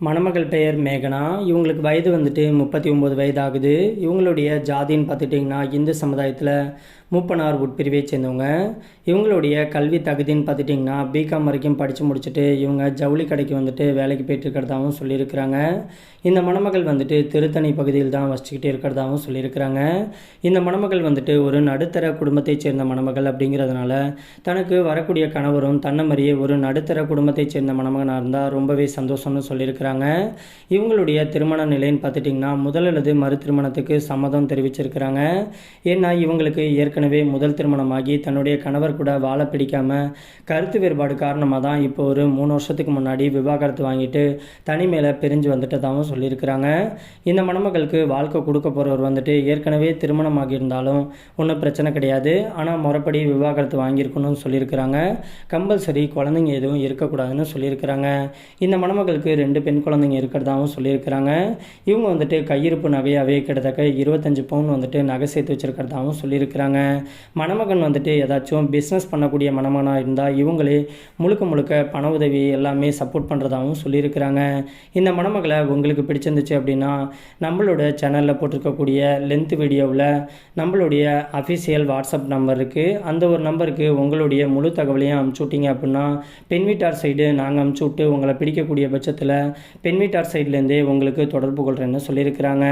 மணமகள் பெயர் மேகனா. இவங்களுக்கு வயது வந்துட்டு 39 வயது ஆகுது. இவங்களுடைய ஜாதின்னு பார்த்துட்டிங்கன்னா இந்து சமுதாயத்தில் மூப்பனார் உட்பிரிவை சேர்ந்தவங்க. இவங்களுடைய கல்வி தகுதின்னு பார்த்துட்டிங்கன்னா பிகாம் வரைக்கும் படித்து முடிச்சுட்டு இவங்க ஜவுளி கடைக்கு வந்துட்டு வேலைக்கு போயிட்டு இருக்கிறதாகவும் சொல்லியிருக்கிறாங்க. இந்த மணமகள் வந்துட்டு திருத்தணி பகுதியில் தான் வசிச்சுக்கிட்டு இருக்கிறதாகவும் சொல்லியிருக்கிறாங்க. இந்த மணமகள் வந்துட்டு ஒரு நடுத்தர குடும்பத்தைச் சேர்ந்த மணமகள் அப்படிங்கிறதுனால தனக்கு வரக்கூடிய கணவரும் தன்னை மாதிரியே ஒரு நடுத்தர குடும்பத்தைச் சேர்ந்த மணமகனாக இருந்தால் ரொம்பவே சந்தோஷம்னு சொல்லியிருக்கிறாங்க. இவங்களுடைய திருமண நிலைன்னு பார்த்துட்டிங்கன்னா முதல் அல்லது மறு திருமணத்துக்கு சம்மதம் தெரிவிச்சிருக்கிறாங்க. ஏன்னா இவங்களுக்கு ஏற்கனவே முதல் திருமணமாகி தன்னுடைய கணவர் கூட வாழ பிடிக்காமல் கருத்து வேறுபாடு காரணமாக தான் இப்போ ஒரு 3 வருஷத்துக்கு முன்னாடி விவாகரத்து வாங்கிட்டு தனிமையில் பிரிஞ்சு வந்துட்டதாகவும் சொல்லியிருக்கிறாங்க. இந்த மணமகளுக்கு வாழ்க்கை கொடுக்க போகிறவர் வந்துட்டு ஏற்கனவே திருமணமாகி இருந்தாலும் ஒன்றும் பிரச்சனை கிடையாது, ஆனால் முறைப்படி விவாகரத்து வாங்கியிருக்கணும்னு சொல்லியிருக்கிறாங்க. கம்பல்சரி குழந்தைங்க எதுவும் இருக்கக்கூடாதுன்னு சொல்லியிருக்கிறாங்க. இந்த மணமகளுக்கு 2 பெண் குழந்தைங்க இருக்கிறதாகவும் சொல்லியிருக்கிறாங்க. இவங்க வந்துட்டு கையிருப்பு நகையாகவே கிட்டத்தட்ட 25 பவுன் வந்துட்டு நகை சேர்த்து வச்சுருக்கிறதாகவும் சொல்லியிருக்கிறாங்க. மணமகன் வந்துட்டு ஏதாச்சும் பிஸ்னஸ் பண்ணக்கூடிய மணமகனாக இருந்தால் இவங்களே முழுக்க பண உதவி எல்லாமே சப்போர்ட் பண்ணுறதாகவும் சொல்லியிருக்கிறாங்க. இந்த மணமகளை உங்களுக்கு பிடிச்சிருந்துச்சு அப்படின்னா நம்மளோட சேனலில் போட்டிருக்கக்கூடிய லென்த் வீடியோவில் நம்மளுடைய அஃபிஷியல் வாட்ஸ்அப் நம்பர் இருக்குது. அந்த ஒரு நம்பருக்கு உங்களுடைய முழு தகவலையும் அனுப்பிச்சி விட்டீங்க அப்படின்னா பெண் வீட்டார் சைடு நாங்கள் அனுப்பிச்சி விட்டு உங்களை பிடிக்கக்கூடிய பட்சத்தில் பெண் வீட்டார் சைட்லேருந்தே உங்களுக்கு தொடர்பு கொள்கிறேன்னு சொல்லியிருக்கிறாங்க.